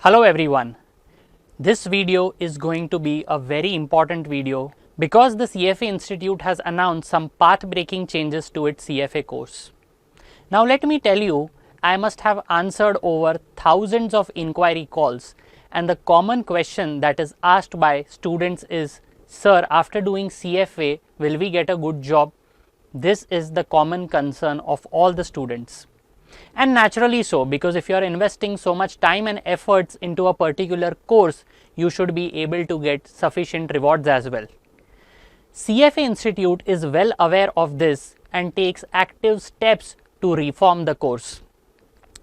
Hello everyone. This video is going to be a very important video because the CFA Institute has announced some path-breaking changes to its CFA course. Now let me tell you, I must have answered over thousands of inquiry calls, and the common question that is asked by students is, "Sir, after doing CFA, will we get a good job?" This is the common concern of all the students. And naturally so, because if you are investing so much time and efforts into a particular course, you should be able to get sufficient rewards as well. CFA Institute is well aware of this and takes active steps to reform the course.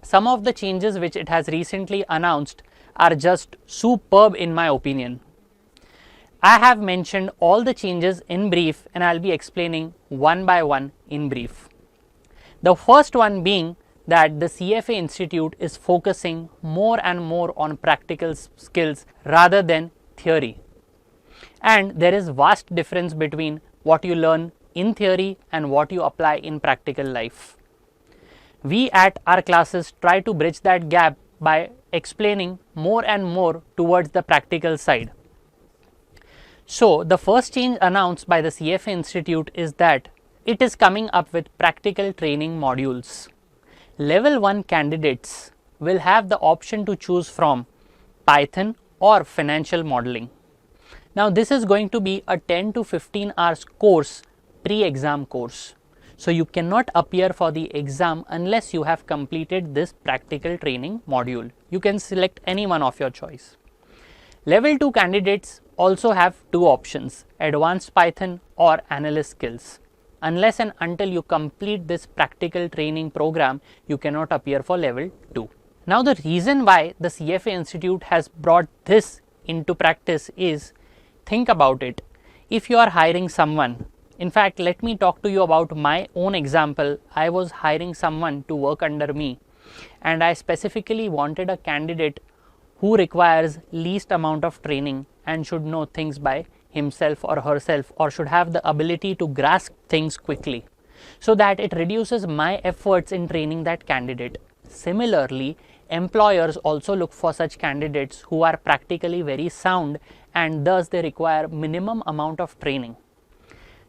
Some of the changes which it has recently announced are just superb in my opinion. I have mentioned all the changes in brief and I will be explaining one by one in brief. The first one being that the CFA Institute is focusing more and more on practical skills rather than theory. And there is vast difference between what you learn in theory and what you apply in practical life. We at our classes try to bridge that gap by explaining more and more towards the practical side. So the first change announced by the CFA Institute is that it is coming up with practical training modules. Level 1 candidates will have the option to choose from Python or financial modeling. Now this is going to be a 10 to 15 hours course, pre-exam course. So you cannot appear for the exam unless you have completed this practical training module. You can select any one of your choice. Level 2 candidates also have two options, advanced Python or analyst skills. Unless and until you complete this practical training program, you cannot appear for level 2. Now the reason why the CFA Institute has brought this into practice is, think about it, if you are hiring someone, in fact let me talk to you about my own example. I was hiring someone to work under me and I specifically wanted a candidate who requires least amount of training and should know things by himself or herself, or should have the ability to grasp things quickly, so that it reduces my efforts in training that candidate. Similarly, employers also look for such candidates who are practically very sound and thus they require minimum amount of training.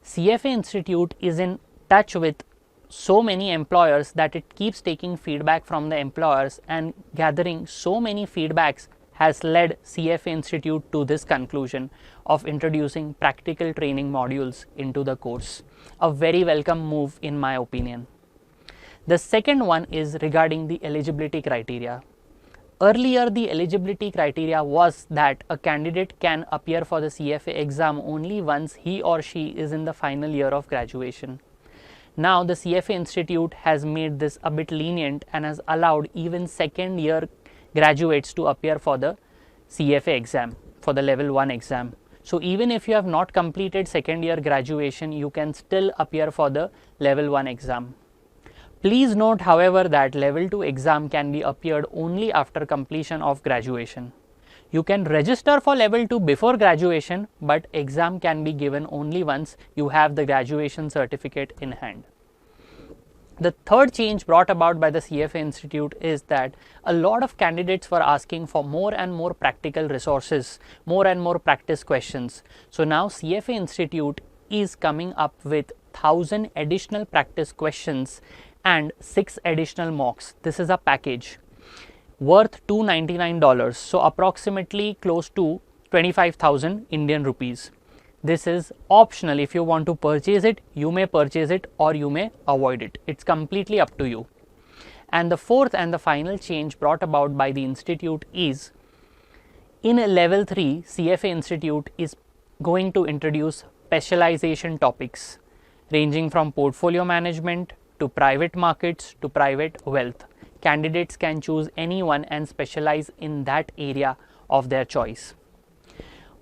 CFA Institute is in touch with so many employers that it keeps taking feedback from the employers, and gathering so many feedbacks has led CFA Institute to this conclusion of introducing practical training modules into the course. A very welcome move in my opinion. The second one is regarding the eligibility criteria. Earlier the eligibility criteria was that a candidate can appear for the CFA exam only once he or she is in the final year of graduation. Now the CFA Institute has made this a bit lenient and has allowed even second year graduates to appear for the CFA exam, for the level 1 exam. So even if you have not completed second year graduation, you can still appear for the level 1 exam. Please note however that level 2 exam can be appeared only after completion of graduation. You can register for level 2 before graduation, but exam can be given only once you have the graduation certificate in hand. The third change brought about by the CFA Institute is that a lot of candidates were asking for more and more practical resources, more and more practice questions. So now CFA Institute is coming up with 1000 additional practice questions and 6 additional mocks. This is a package worth $299, so approximately close to 25,000 Indian rupees. This is optional. If you want to purchase it, you may purchase it or you may avoid it. It's completely up to you. And the fourth and the final change brought about by the institute is, in level 3, CFA Institute is going to introduce specialization topics ranging from portfolio management to private markets to private wealth. Candidates can choose any one and specialize in that area of their choice.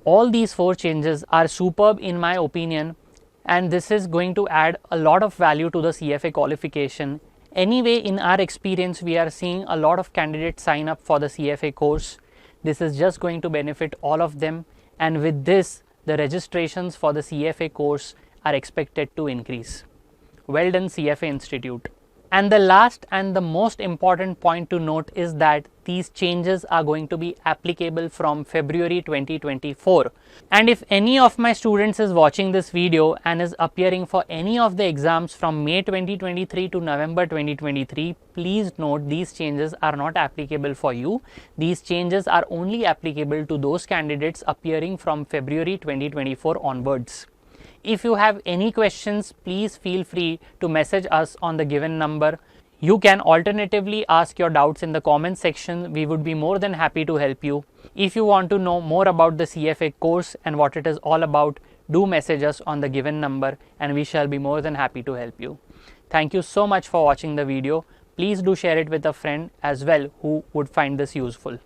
All these 4 changes are superb in my opinion, and this is going to add a lot of value to the CFA qualification. Anyway, in our experience, we are seeing a lot of candidates sign up for the CFA course. This is just going to benefit all of them, and with this, the registrations for the CFA course are expected to increase. Well done CFA Institute. And the last and the most important point to note is that these changes are going to be applicable from February 2024. And if any of my students is watching this video and is appearing for any of the exams from May 2023 to November 2023, please note these changes are not applicable for you. These changes are only applicable to those candidates appearing from February 2024 onwards. If you have any questions, please feel free to message us on the given number. You can alternatively ask your doubts in the comment section. We would be more than happy to help you. If you want to know more about the CFA course and what it is all about, do message us on the given number and we shall be more than happy to help you. Thank you so much for watching the video. Please do share it with a friend as well who would find this useful.